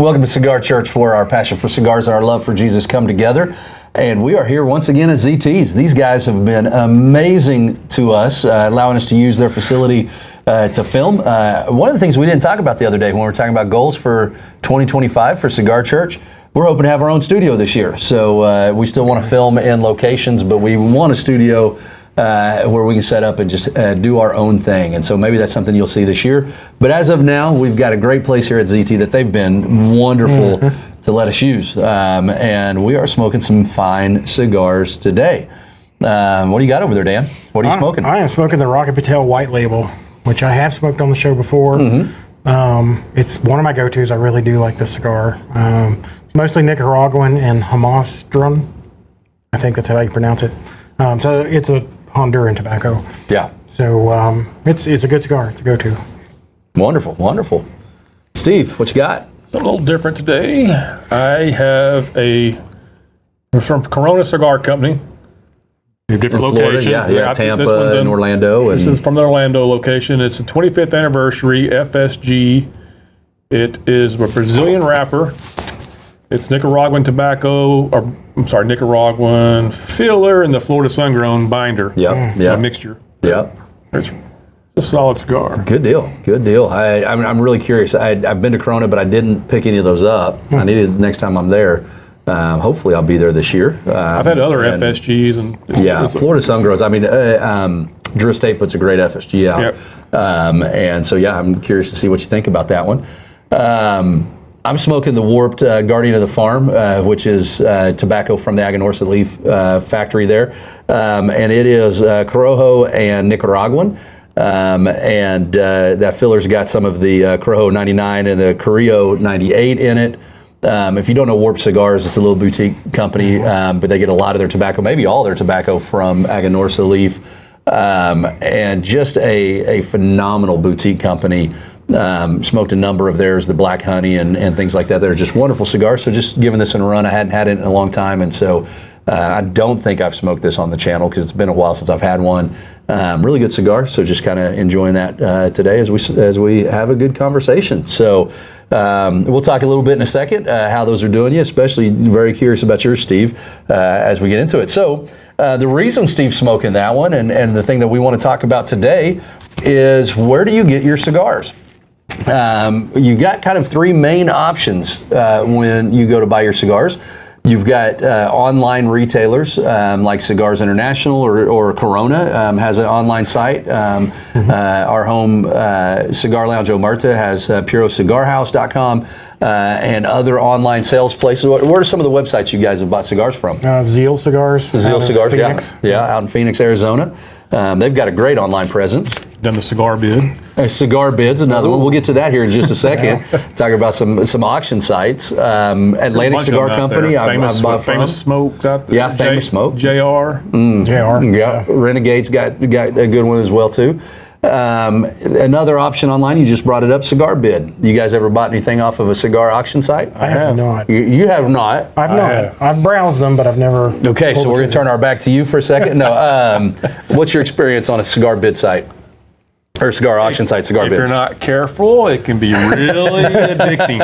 Welcome to Cigar Church, where our passion for cigars and our love for Jesus come together. And we are here once again at ZT's. These guys have been amazing to us, allowing us to use their facility to film. One of the things we didn't talk about the other day when we were talking about goals for 2025 for Cigar Church, we're hoping to have our own studio this year. So we still want to film in locations, but we want a studio where we can set up and just do our own thing. And so maybe that's something you'll see this year. But as of now, we've got a great place here at ZT that they've been wonderful to let us use. And we are smoking some fine cigars today. What do you got over there, Dan? What are you smoking? I am smoking the Rocket Patel White Label, which I have smoked on the show before. It's one of my go-tos. I really do like this cigar. It's mostly Nicaraguan and Honduran. I think that's how you pronounce it. So it's a Honduran tobacco. Yeah. So it's a good cigar. It's a go-to. Wonderful, wonderful. Steve, what you got? It's a little different today. I have from Corona Cigar Company. Different locations. Yeah, Tampa and Orlando. This is from the Orlando location. It's the 25th anniversary FSG. It is a Brazilian wrapper. It's Nicaraguan tobacco, Nicaraguan filler and the Florida sun-grown binder. Yep. A mixture. Yep. It's a solid cigar. Good deal. Good deal. I'm really curious. I've been to Corona, but I didn't pick any of those up. I need it next time I'm there. Hopefully I'll be there this year. I've had other FSGs. and Florida sun-grows. I mean, Drew Estate puts a great FSG out. Yep. And so, I'm curious to see what you think about that one. I'm smoking the Warped Guardian of the Farm, which is tobacco from the cigarlounge factory there. And it is Corojo and Nicaraguan. And that filler's got some of the Corojo 99 and the Carrillo 98 in it. If you don't know Warped Cigars, it's a little boutique company, but they get a lot of their tobacco, maybe all their tobacco from cigarlounge. And just a phenomenal boutique company. Smoked a number of theirs, the Black Honey and things like that. They're just wonderful cigars. So just giving this a run. I hadn't had it in a long time, and so I don't think I've smoked this on the channel because it's been a while since I've had one. Really good cigar. So just kind of enjoying that today as we have a good conversation. So we'll talk a little bit in a second how those are doing you. Especially very curious about yours, Steve, as we get into it. So the reason Steve's smoking that one and the thing that we want to talk about today is where do you get your cigars? You've got kind of three main options when you go to buy your cigars. You've got online retailers like Cigars International or Corona has an online site. Our home cigar lounge Omerta has PuroCigarHouse.com and other online sales places. What are some of the websites you guys have bought cigars from? Zeal Cigars. Zeal Cigars, Phoenix. yeah, out in Phoenix, Arizona. They've got a great online presence. Done the cigar bid. Cigar Bid's another one. We'll get to that here in just a second. Talk about some auction sites. Atlantic Cigar Company. Famous Smokes out there. Yeah, Famous Smoke. JR. Yeah, Renegade's got a good one as well too. Another option online, you just brought it up, Cigar Bid. You guys ever bought anything off of a cigar auction site? I have not. You have not? I've not. I've browsed them, but I've never. Okay, so we're going to turn our back to you for a second. No. What's your experience on a Cigar Bid site? Or cigar auction site, Cigar Bids? If you're not careful, it can be really addicting.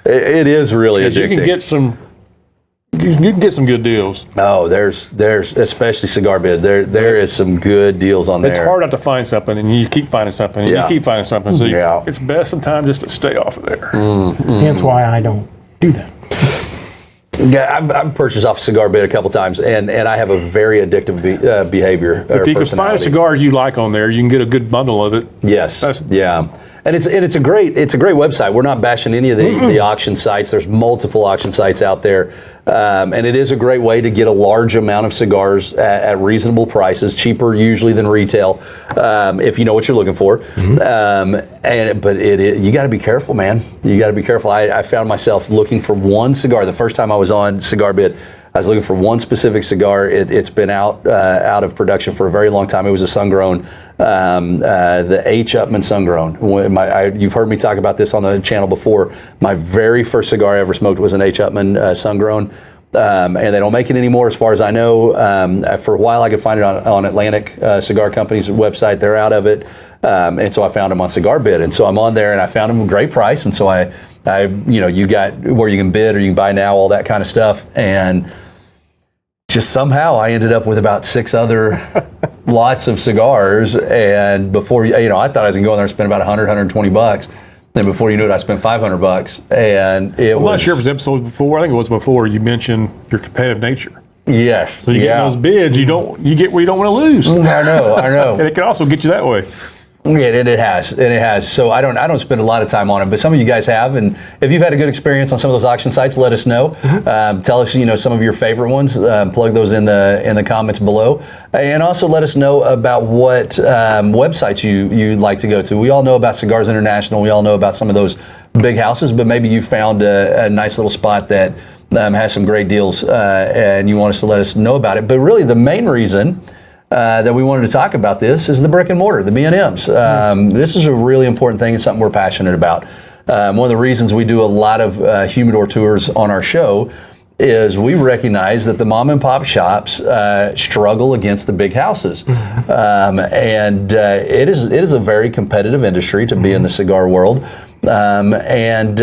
It is really addicting. You can get some good deals. Oh, there's especially Cigar Bid. There is some good deals on there. It's hard not to find something, and you keep finding something, and you keep finding something. So it's best sometimes just to stay off of there. Hence why I don't do that. Yeah, I've purchased off Cigar Bid a couple times, and I have a very addictive behavior. If you can find cigars you like on there, you can get a good bundle of it. Yes. And it's a great website. We're not bashing any of the auction sites. There's multiple auction sites out there, and it is a great way to get a large amount of cigars at reasonable prices, cheaper usually than retail, if you know what you're looking for. But you got to be careful, man. You got to be careful. I found myself looking for one cigar the first time I was on Cigar Bid. I was looking for one specific cigar. It's been out of production for a very long time. It was a sun-grown, the H. Upmann sun-grown. You've heard me talk about this on the channel before. My very first cigar I ever smoked was an H. Upmann sun-grown. and they don't make it anymore as far as I know. For a while I could find it on Atlantic Cigar Company's website. They're out of it. And so I found them on Cigar Bid. And so I'm on there and I found them a great price. And so I you got where you can bid or you can buy now, all that kind of stuff. And just somehow I ended up with about 6 other lots of cigars. And before, I thought I was going to go in there and spend about $100-120. Then before you knew it, I spent $500. And I'm not sure if it was episode before. I think it was before you mentioned your competitive nature. Yes. So you get those bids, you get where you don't want to lose. I know. And it can also get you that way. Yeah, and it has. So I don't spend a lot of time on it, but some of you guys have, and if you've had a good experience on some of those auction sites, let us know. Tell us, some of your favorite ones. Plug those in the comments below, and also let us know about what websites you like to go to. We all know about Cigars International. We all know about some of those big houses, but maybe you found a nice little spot that has some great deals, and you want us to let us know about it. But really, the main reason that we wanted to talk about this is the brick and mortar, the B&Ms. This is a really important thing and something we're passionate about. One of the reasons we do a lot of humidor tours on our show is we recognize that the mom and pop shops struggle against the big houses. And it is a very competitive industry to be in the cigar world. And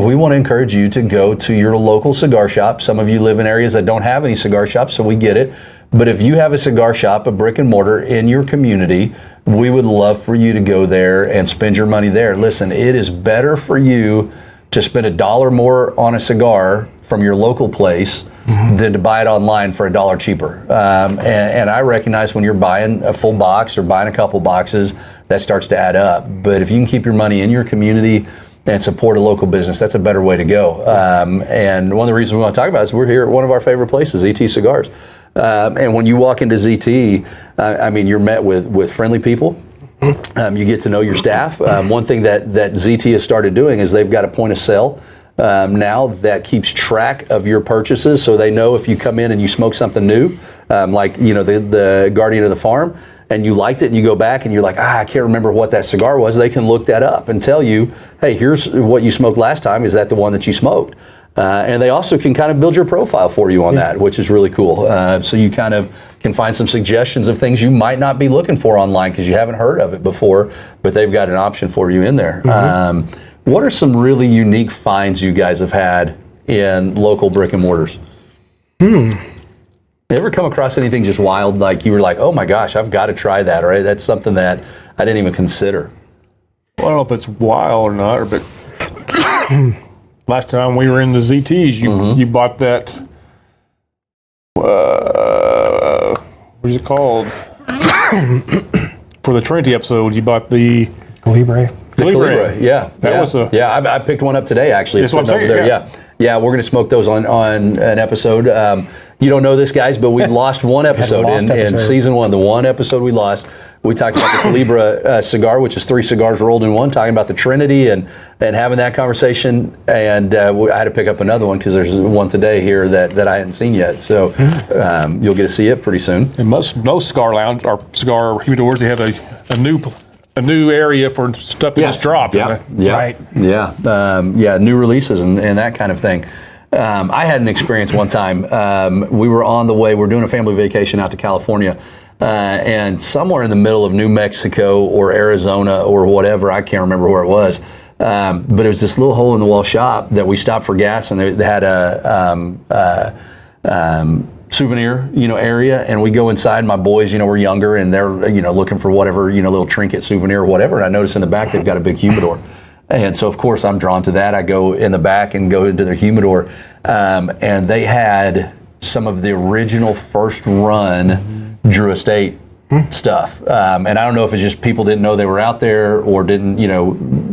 we want to encourage you to go to your local cigar shop. Some of you live in areas that don't have any cigar shops, so we get it. But if you have a cigar shop, a brick and mortar in your community, we would love for you to go there and spend your money there. Listen, it is better for you to spend $1 more on a cigar from your local place than to buy it online for $1 cheaper. And I recognize when you're buying a full box or buying a couple boxes, that starts to add up. But if you can keep your money in your community and support a local business, that's a better way to go. And one of the reasons we want to talk about it is we're here at one of our favorite places, ZT Cigars. And when you walk into ZT, you're met with friendly people. You get to know your staff. One thing that ZT has started doing is they've got a point of sale now that keeps track of your purchases, so they know if you come in and you smoke something new, like the Guardian of the Farm, and you liked it and you go back and you're like, I can't remember what that cigar was. They can look that up and tell you, hey, here's what you smoked last time. Is that the one that you smoked? And they also can kind of build your profile for you on that, which is really cool. So you kind of can find some suggestions of things you might not be looking for online because you haven't heard of it before, but they've got an option for you in there. What are some really unique finds you guys have had in local brick and mortars? You ever come across anything just wild, like you were like, oh my gosh, I've got to try that, right? That's something that I didn't even consider. Well, I don't know if it's wild or not, but last time we were in the ZTs, you bought that, what is it called? For the Trinity episode, you bought the Calibre. Calibre. Yeah. That was a... Yeah, I picked one up today, actually. That's what I'm saying, There. Yeah, we're going to smoke those on an episode. You don't know this, guys, but we lost one episode in season 1. The one episode we lost, we talked about the Calibre cigar, which is 3 cigars rolled in one, talking about the Trinity and having that conversation. And I had to pick up another one because there's one today here that I hadn't seen yet. So you'll get to see it pretty soon. And most cigar lounge or cigar humidors, they have a new area for stuff that just dropped. Right. New releases and that kind of thing. I had an experience one time. We were on the way, we're doing a family vacation out to California, and somewhere in the middle of New Mexico or Arizona or whatever, I can't remember where it was, but it was this little hole in the wall shop that we stopped for gas, and they had a souvenir, area, and we go inside. My boys, were younger, and they're, looking for whatever, little trinket, souvenir, or whatever. And I notice in the back they've got a big humidor, and so of course I'm drawn to that. I go in the back and go into their humidor, and they had some of the original first run Drew Estate stuff, and I don't know if it's just people didn't know they were out there or didn't,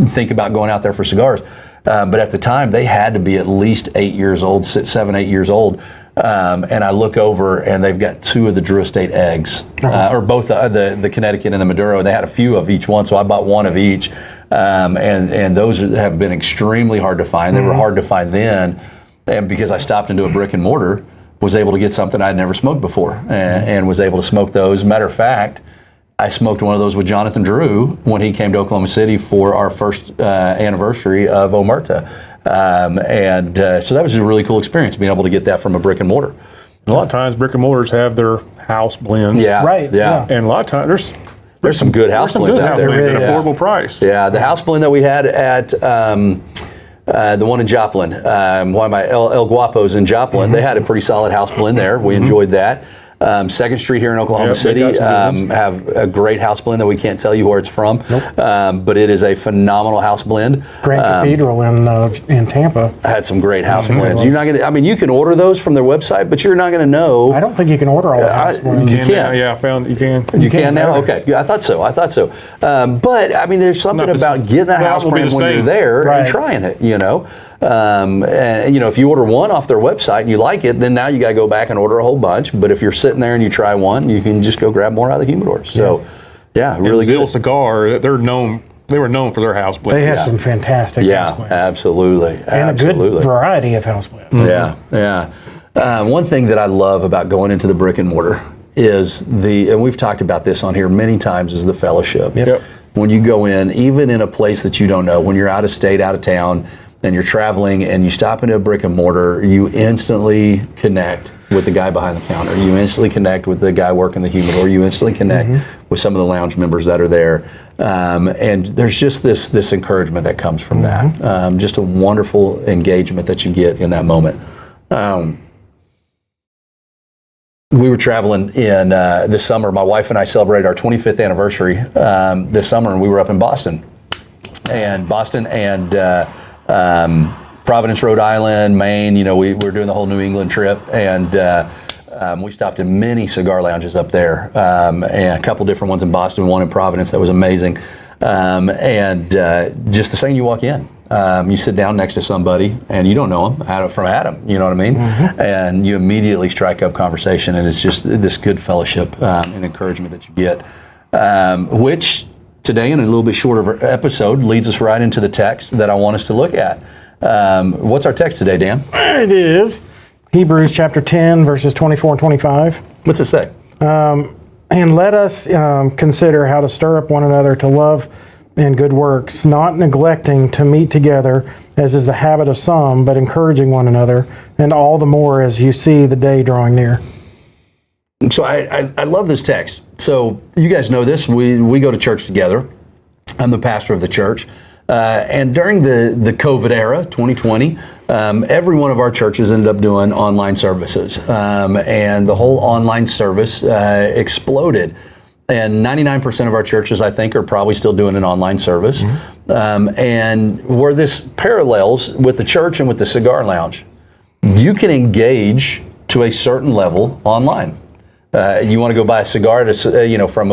think about going out there for cigars. But at the time, they had to be at least 8 years old, 7, 8 years old. And I look over, and they've got 2 of the Drew Estate eggs, or both the Connecticut and the Maduro. They had a few of each one, so I bought one of each. And those have been extremely hard to find. They were hard to find then, and because I stopped into a brick and mortar, was able to get something I'd never smoked before, and was able to smoke those. Matter of fact, I smoked one of those with Jonathan Drew when he came to Oklahoma City for our first anniversary of Omerta. So that was a really cool experience, being able to get that from a brick and mortar. A lot of times, brick and mortars have their house blends. Yeah, Right, Yeah, And a lot of times, there's some good house blends out there. at an Yeah. affordable price. Yeah, the house blend that we had at the one in Joplin, one of my El Guapos in Joplin, they had a pretty solid house blend there. We enjoyed that. Second Street here in Oklahoma Yep, they City got some good ones. have a great house blend that we can't tell you where it's from, but it is a phenomenal house blend. Grand Cathedral in Tampa. Had some great house blends. You're not gonna. I mean, you can order those from their website, but you're not gonna know. I don't think you can order all the house blends. You And, can. yeah, I found you can. You can can now? now. Okay, yeah, I thought so. But I mean, there's something Not the about s- getting that well, house it will be brand the when you're same. there and Right. trying it. And if you order one off their website and you like it, then now you got to go back and order a whole bunch. But if you're sitting there and you try one, you can just go grab more out of the humidor. So, yeah, really Zeal good. Cigar, they were known for their house blends. They had some fantastic house Yeah, blends. absolutely, And a absolutely. good variety of house blends. Yeah. One thing that I love about going into the brick and mortar is and we've talked about this on here many times, is the fellowship. Yep. When you go in, even in a place that you don't know, when you're out of state, out of town, and you're traveling and you stop into a brick and mortar, you instantly connect with the guy behind the counter. You instantly connect with the guy working the humidor. You instantly connect with some of the lounge members that are there. And there's just this encouragement that comes from that. Just a wonderful engagement that you get in that moment. We were traveling in this summer. My wife and I celebrated our 25th anniversary this summer, and we were up in Boston. And Providence, Rhode Island, Maine. We were doing the whole New England trip, and we stopped in many cigar lounges up there, and a couple different ones in Boston, one in Providence that was amazing. Just the second you walk in, you sit down next to somebody and you don't know them from Adam, you know what I mean? And you immediately strike up conversation, and it's just this good fellowship and encouragement that you get, which today, in a little bit shorter episode, leads us right into the text that I want us to look at. What's our text today, Dan? It is Hebrews chapter 10, verses 24 and 25. What's it say? And let us consider how to stir up one another to love and good works, not neglecting to meet together, as is the habit of some, but encouraging one another, and all the more as you see the day drawing near. So I love this text. So you guys know this. We go to church together. I'm the pastor of the church. And during the COVID era, 2020, every one of our churches ended up doing online services. And the whole online service exploded. And 99% of our churches, I think, are probably still doing an online service. And where this parallels with the church and with the cigar lounge, you can engage to a certain level online. You want to go buy a cigar from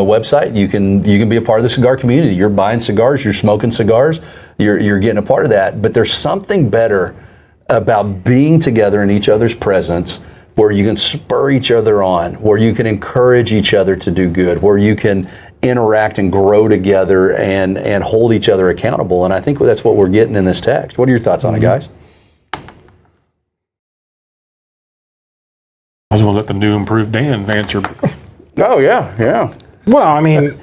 a website, you can be a part of the cigar community. You're buying cigars, you're smoking cigars, you're getting a part of that. But there's something better about being together in each other's presence, where you can spur each other on, where you can encourage each other to do good, where you can interact and grow together and hold each other accountable. And I think that's what we're getting in this text. What are your thoughts on it, guys? I was going to let the new improved Dan answer. Oh, yeah. Well, I mean,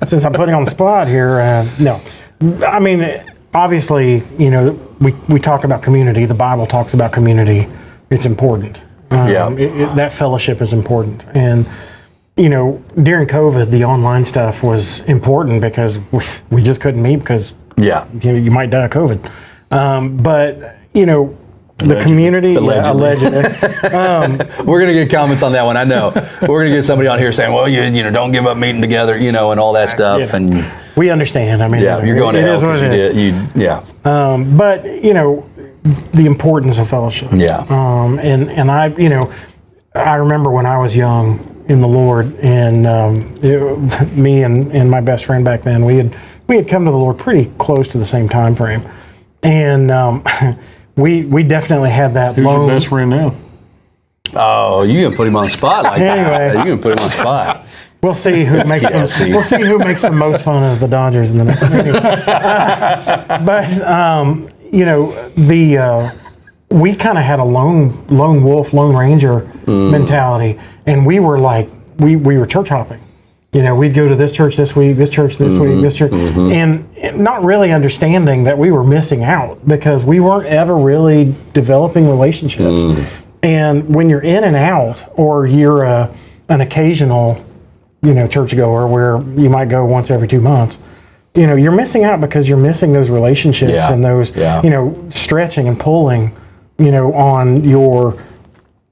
since I'm putting on the spot here, no. I mean, obviously, we talk about community. The Bible talks about community. It's important. That fellowship is important. And, during COVID, the online stuff was important because we just couldn't meet because you might die of COVID. The community, allegedly. We're going to get comments on that one. I know. We're going to get somebody on here saying, well, don't give up meeting together, and all that stuff. Yeah. And we understand. I mean, you're going to hell is what because it you is. did. Yeah. But the importance of fellowship. Yeah. And I remember when I was young in the Lord, and me and my best friend back then, we had come to the Lord pretty close to the same time frame, and we definitely had that. Who's your best friend now? Oh, you gonna put him on the spot like that? Anyway. You gonna put him on the spot? We'll see who makes PSC. we'll see who makes the most fun of the Dodgers in the next meeting. We kind of had a lone wolf, lone ranger mentality, and we were like we were church hopping. we'd go to this church this week, this church this week, this church, and not really understanding that we were missing out because we weren't ever really developing relationships. And when you're in and out, or you're an occasional, churchgoer where you might go once every 2 months, you're missing out because you're missing those relationships and those, stretching and pulling, on your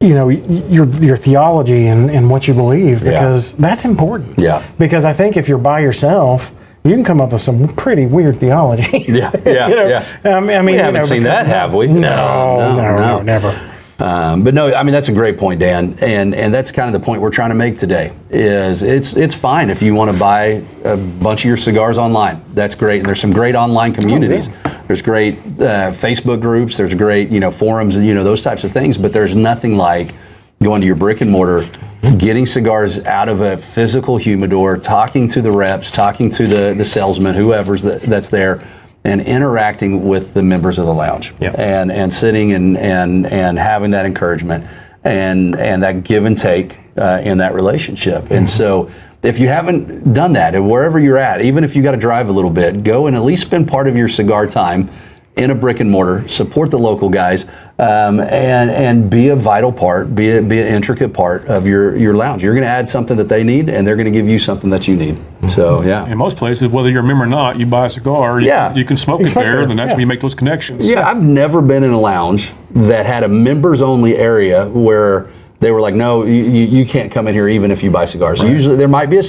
your theology and what you believe, because that's important. Yeah. Because I think if you're by yourself, you can come up with some pretty weird theology. Yeah. I mean, We haven't seen that, have we? No, never. But no, I mean, that's a great point, Dan, and that's kind of the point we're trying to make today. Is it's fine if you want to buy a bunch of your cigars online. That's great, and there's some great online communities. There's great Facebook groups. There's great forums, those types of things. But there's nothing like going to your brick and mortar, getting cigars out of a physical humidor, talking to the reps, talking to the salesman, whoever's that's there, and interacting with the members of the lounge, and sitting and having that encouragement and that give and take in that relationship. And so if you haven't done that, and wherever you're at, even if you got to drive a little bit, go and at least spend part of your cigar time in a brick and mortar, support the local guys, and be a vital part, be an intricate part of your lounge. You're going to add something that they need, and they're going to give you something that you need. So, In most places, whether you're a member or not, you buy a cigar, you can smoke it there, then that's when you make those connections. Yeah, I've never been in a lounge that had a members-only area where they were like, no, you can't come in here even if you buy cigars. So usually there might be a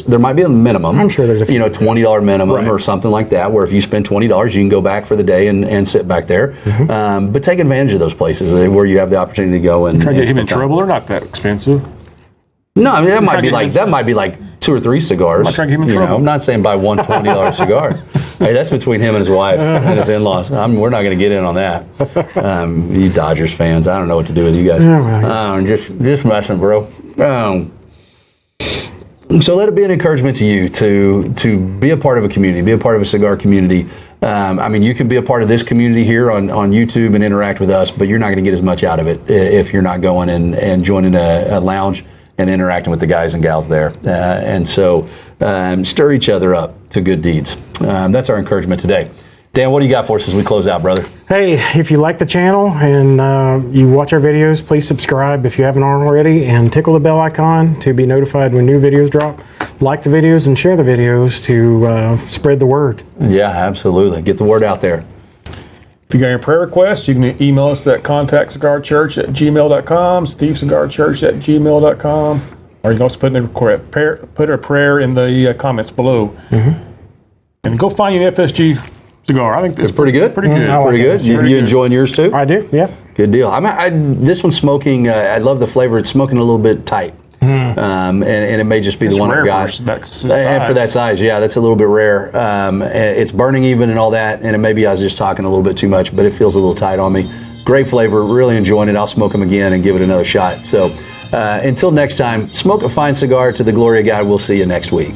minimum. I'm sure there's a few. $20 minimum or something like that, where if you spend $20, you can go back for the day and sit back there. But take advantage of those places where you have the opportunity to go and try to get him in trouble. They're not that expensive. No, I mean that might be like 2 or 3 cigars. I'm not trying to get him in trouble. I'm not saying buy one $20 cigar. Hey, that's between him and his wife and his in-laws. We're not going to get in on that. You Dodgers fans, I don't know what to do with you guys. Just messing, bro. So let it be an encouragement to you to be a part of a community, be a part of a cigar community. I mean, you can be a part of this community here on YouTube and interact with us, but you're not going to get as much out of it if you're not going and joining a lounge and interacting with the guys and gals there. And so stir each other up to good deeds. That's our encouragement today. Dan, what do you got for us as we close out, brother? Hey, if you like the channel and you watch our videos, please subscribe if you haven't already, and tickle the bell icon to be notified when new videos drop. Like the videos and share the videos to spread the word. Yeah, absolutely. Get the word out there. If you got any prayer requests, you can email us at contactcigarchurch@gmail.com, stevecigarchurch@gmail.com, or you can also put a prayer in the comments below. And go find you an FSG cigar. I think it's pretty good. Pretty good. like Pretty good. You enjoying yours too? I do, yeah. Good deal. This one's smoking. I love the flavor. It's smoking a little bit tight, and it may just be the one I've got. And for that size, yeah, that's a little bit rare. It's burning even and all that, and maybe I was just talking a little bit too much, but it feels a little tight on me. Great flavor. Really enjoying it. I'll smoke them again and give it another shot. So until next time, smoke a fine cigar to the glory of God. We'll see you next week.